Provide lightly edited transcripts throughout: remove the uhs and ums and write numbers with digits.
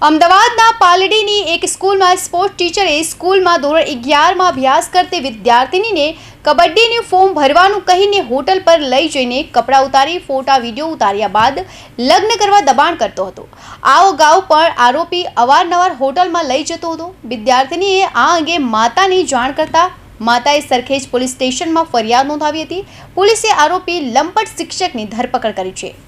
અમદાવાદના પાલડીની એક સ્કૂલમાં સ્પોર્ટ્સ ટીચરે સ્કૂલમાં ધોરણ 11માં અભ્યાસ કરતી વિદ્યાર્થિનીને કબડ્ડીનું ફોર્મ ભરવાનું કહીને હોટલ પર લઈ જઈને કપડાં ઉતારી ફોટા વિડીયો ઉતાર્યા બાદ લગ્ન કરવા દબાણ કરતો હતો। આ અગાઉ પણ આરોપી અવારનવાર હોટલમાં લઈ જતો હતો। વિદ્યાર્થિનીએ આ અંગે માતાની જાણ કરતા માતાએ સરખેજ પોલીસ સ્ટેશનમાં ફરિયાદ નોંધાવી હતી। પોલીસે આરોપી લંપટ શિક્ષકની ધરપકડ કરી છે।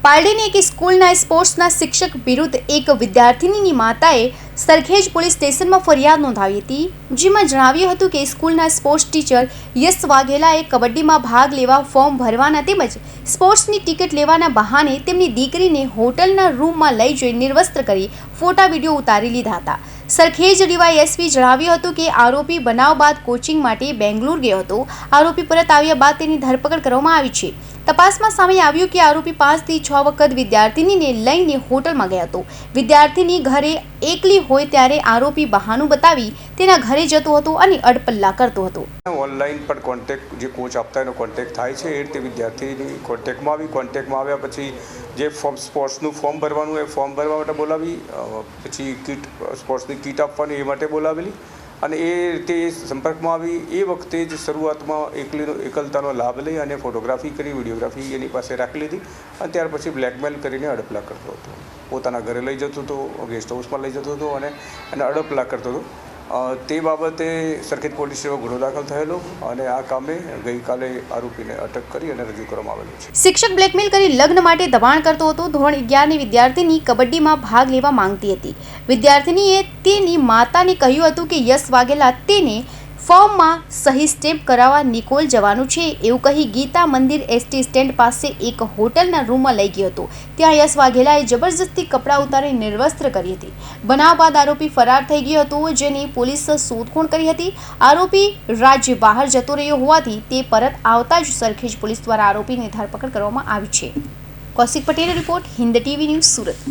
પાલડીની એક સ્કૂલના સ્પોર્ટ્સના શિક્ષક વિરુદ્ધ એક વિદ્યાર્થિનીની માતાએ સરખેજ પોલીસ સ્ટેશનમાં ફરિયાદ નોંધાવી હતી, જેમાં જણાવ્યું હતું કે સ્કૂલના સ્પોર્ટ્સ ટીચર યશ વાઘેલાએ કબડ્ડીમાં ભાગ લેવા ફોર્મ ભરવાના તેમજ સ્પોર્ટ્સની ટિકિટ લેવાના બહાને તેમની દીકરીને હોટલના રૂમમાં લઈ જઈ નિર્વસ્ત્ર કરી ફોટા વિડીયો ઉતારી લીધા હતા। સરખેજ ડીવાયએસપી જણાવ્યું હતું કે આરોપી બનાવ બાદ કોચિંગ માટે બેંગ્લોર ગયો હતો। આરોપી પરત આવ્યા બાદ તેની ધરપકડ કરવામાં આવી છે। તપાસમાં સામે આવ્યું કે આરોપી 5 થી 6 વખત વિદ્યાર્થિનીને લઈને હોટલમાં ગયો હતો। વિદ્યાર્થિની ઘરે એકલી હોય ત્યારે આરોપી બહાનું બતાવી તેના ઘરે જતો હતો અને અડપલ્લા કરતો હતો। ઓનલાઈન પર કોન્ટેક્ટ જે કોચ આપતા એનો કોન્ટેક્ટ થાય છે એ રીતે વિદ્યાર્થીની કોન્ટેક્ટમાં આવ્યા પછી જે સ્પોર્ટ્સનું ફોર્મ ભરવાનું એ ફોર્મ ભરવા માટે બોલાવી, પછી કીટ સ્પોર્ટ્સની કીટ આપવાની એ માટે બોલાવેલી અને એ રીતે સંપર્કમાં આવી। એ વખતે જ શરૂઆતમાં એકલતાનો લાભ લઈ અને ફોટોગ્રાફી કરી, વિડીયોગ્રાફી એની પાસે રાખી લીધી અને ત્યાર પછી બ્લેકમેલ કરીને અડપલા કરતો હતો। પોતાના ઘરે લઈ જતો હતો, ગેસ્ટ હાઉસમાં લઈ જતો હતો અને અડપલા કરતો હતો। તે બાબતે સરખેજ પોલીસ સ્ટેશનમાં ગુનો દાખલ થયેલો અને આ કામે ગઈકાલે આરોપીને અટક કરી અને રજૂ કરવામાં આવેલો છે। શિક્ષક બ્લેકમેલ કરી લગ્ન માટે દબાણ કરતો હતો। ધોરણ 11ની વિદ્યાર્થીની કબડ્ડીમાં ભાગ લેવા માંગતી હતી। વિદ્યાર્થીનીએ તેની માતાને કહ્યું હતું કે યશ વાઘેલા તેને ફોર્મમાં સહી સ્ટેમ્પ કરાવવા નિકોલ જવાનું છે એવું કહી ગીતા મંદિર એસટી સ્ટેન્ડ પાસે એક હોટલના રૂમમાં લઈ ગયો હતો। ત્યાં યશ વાઘેલાએ જબરજસ્તી કપડાં ઉતારી નિર્વસ્ત્ર કરી હતી। બનાવ બાદ આરોપી ફરાર થઈ ગયો હતો, જેની પોલીસે શોધખોળ કરી હતી। આરોપી રાજ્ય બહાર જતો રહ્યો હોવાથી તે પરત આવતા જ સરખેજ પોલીસ દ્વારા આરોપીની ધરપકડ કરવામાં આવી છે। Kaushik Patel report, Hind TV news, Surat.